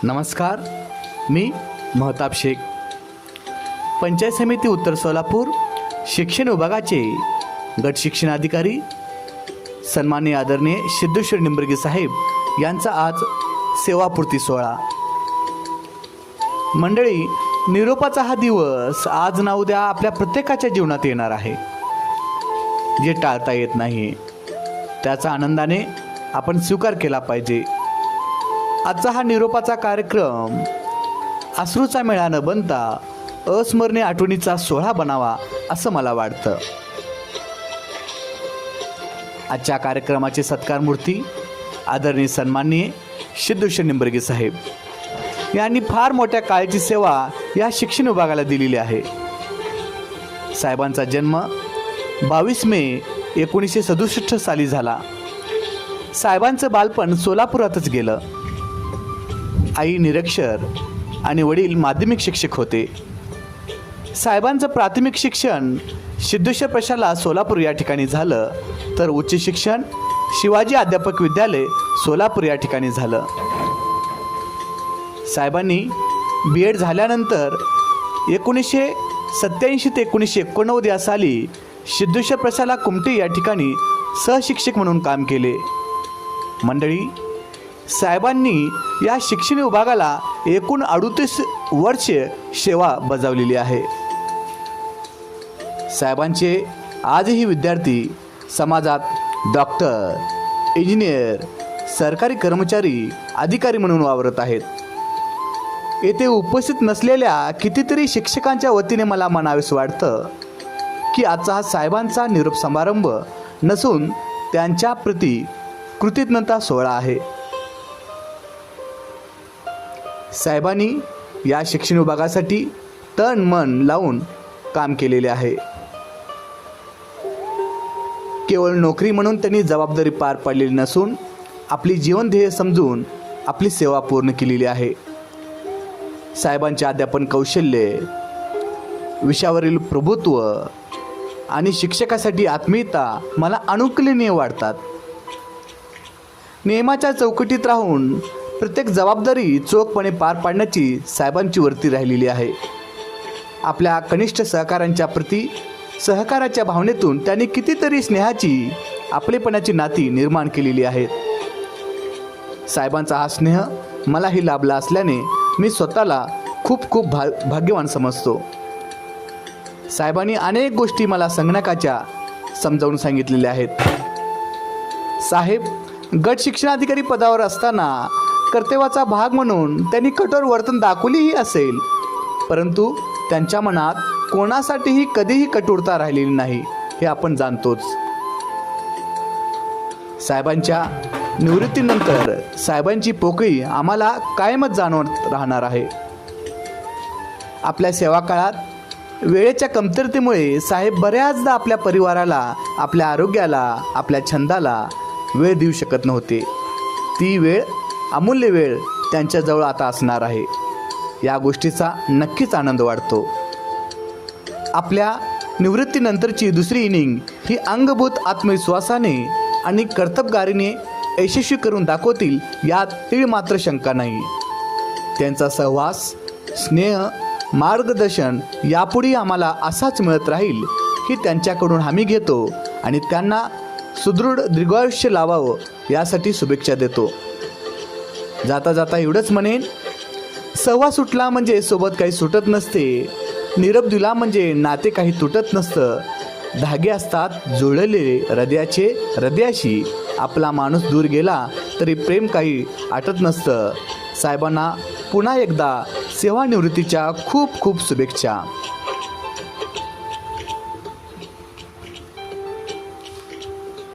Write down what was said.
नमस्कार, मी महताब शेख, पंचायत समिती उत्तर सोलापूर शिक्षण विभागाचे गट शिक्षणाधिकारी सन्माननीय आदरणीय सिद्धेश्वर निंबर्गे साहेब यांचा आज सेवापूर्ती सोहळा. मंडळी, निरोपाचा हा दिवस आज ना उद्या आपल्या प्रत्येकाच्या जीवनात येणार आहे, जे टाळता येत नाही. त्याचा आनंदाने आपण स्वीकार केला पाहिजे. आजचा हा निरोपाचा कार्यक्रम अश्रूचा मेळा न बनता अस्मरणीय आठवणीचा सोहळा बनावा असं मला वाटतं. आजच्या कार्यक्रमाचे सत्कारमूर्ती आदरणीय सन्माननीय सिद्धेश्वर निंबर्गे साहेब यांनी फार मोठ्या काळाची सेवा या शिक्षण विभागाला दिलेली आहे. साहेबांचा जन्म 22 मे 1967 साली झाला. साहेबांचं बालपण सोलापुरातच गेलं. आई निरक्षर आणि वडील माध्यमिक शिक्षक होते. साहेबांचं प्राथमिक शिक्षण सिद्धेश्वर प्रशाला सोलापूर या ठिकाणी झालं, तर उच्च शिक्षण शिवाजी अध्यापक विद्यालय सोलापूर या ठिकाणी झालं. साहेबांनी BEd झाल्यानंतर 1987 ते 1989 या साली सिद्धेश्वर प्रशाला कुमटे या ठिकाणी सहशिक्षक म्हणून काम केले. मंडळी, साहेबांनी या शिक्षण विभागाला एकूण 38 वर्ष सेवा बजावलेली आहे. साहेबांचे आजही विद्यार्थी समाजात डॉक्टर, इंजिनियर, सरकारी कर्मचारी, अधिकारी म्हणून वावरत आहेत. येथे उपस्थित नसलेल्या कितीतरी शिक्षकांच्या वतीने मला म्हणावेसे वाटतं की आजचा हा साहेबांचा निरोप समारंभ नसून त्यांच्या प्रती कृतज्ञता सोहळा आहे. साहेबांनी या शिक्षण विभागासाठी तन मन लावून काम केलेले आहे. केवळ नोकरी म्हणून त्यांनी जबाबदारी पार पाडलेली नसून आपली जीवन ध्येय समजून आपली सेवा पूर्ण केलेली आहे. साहेबांचे अध्यापन कौशल्य, विषयावरील प्रभुत्व आणि शिक्षकासाठी आत्मीयता मला अनुकरणीय वाटतात. नियमाच्या चौकटीत राहून प्रत्येक जबाबदारी चोखपणे पार पाडण्याची साहेबांची वृत्ती राहिलेली आहे. आपल्या कनिष्ठ सहकाऱ्यांच्या प्रती सहकाराच्या भावनेतून त्यांनी कितीतरी स्नेहाची, आपलेपणाची नाती निर्माण केलेली आहेत. साहेबांचा हा स्नेह मलाही लाभला असल्याने मी स्वतःला खूप भाग्यवान समजतो. साहेबांनी अनेक गोष्टी मला संगणकाच्या समजावून सांगितलेल्या आहेत. साहेब गट शिक्षणाधिकारी पदावर असताना कर्तव्याचा भाग म्हणून त्यांनी कठोर वर्तन दाखवलेही असेल, परंतु त्यांच्या मनात कोणासाठीही कधीही कठोरता राहिलेली नाही, हे आपण जाणतोच. साहेबांच्या निवृत्तीनंतर साहेबांची पोकळी आम्हाला कायमच जाणवत राहणार आहे. आपल्या सेवा काळात वेळेच्या कमतरतेमुळे साहेब बऱ्याचदा आपल्या परिवाराला, आपल्या आरोग्याला, आपल्या छंदाला वेळ देऊ शकत नव्हते. ती वेळ, अमूल्य वेळ त्यांच्याजवळ आता असणार आहे. या गोष्टीचा नक्कीच आनंद वाटतो. आपल्या निवृत्तीनंतरची दुसरी इनिंग ही अंगभूत आत्मविश्वासाने आणि कर्तबगारीने यशस्वी करून दाखवतील यात तीळ मात्र शंका नाही. त्यांचा सहवास, स्नेह, मार्गदर्शन यापुढे आम्हाला असाच मिळत राहील ही त्यांच्याकडून हमी घेतो आणि त्यांना सुदृढ दीर्घायुष्य लावावं यासाठी शुभेच्छा देतो. जाता जाता एवढंच म्हणेन, सहवास सुटला म्हणजे सोबत काही सुटत नसते. निरोप दिला म्हणजे नाते काही तुटत नसतं. धागे असतात जुळलेले हृदयाचे हृदयाशी. आपला माणूस दूर गेला तरी प्रेम काही आटत नसतं. साहेबांना पुन्हा एकदा सेवानिवृत्तीच्या खूप खूप शुभेच्छा.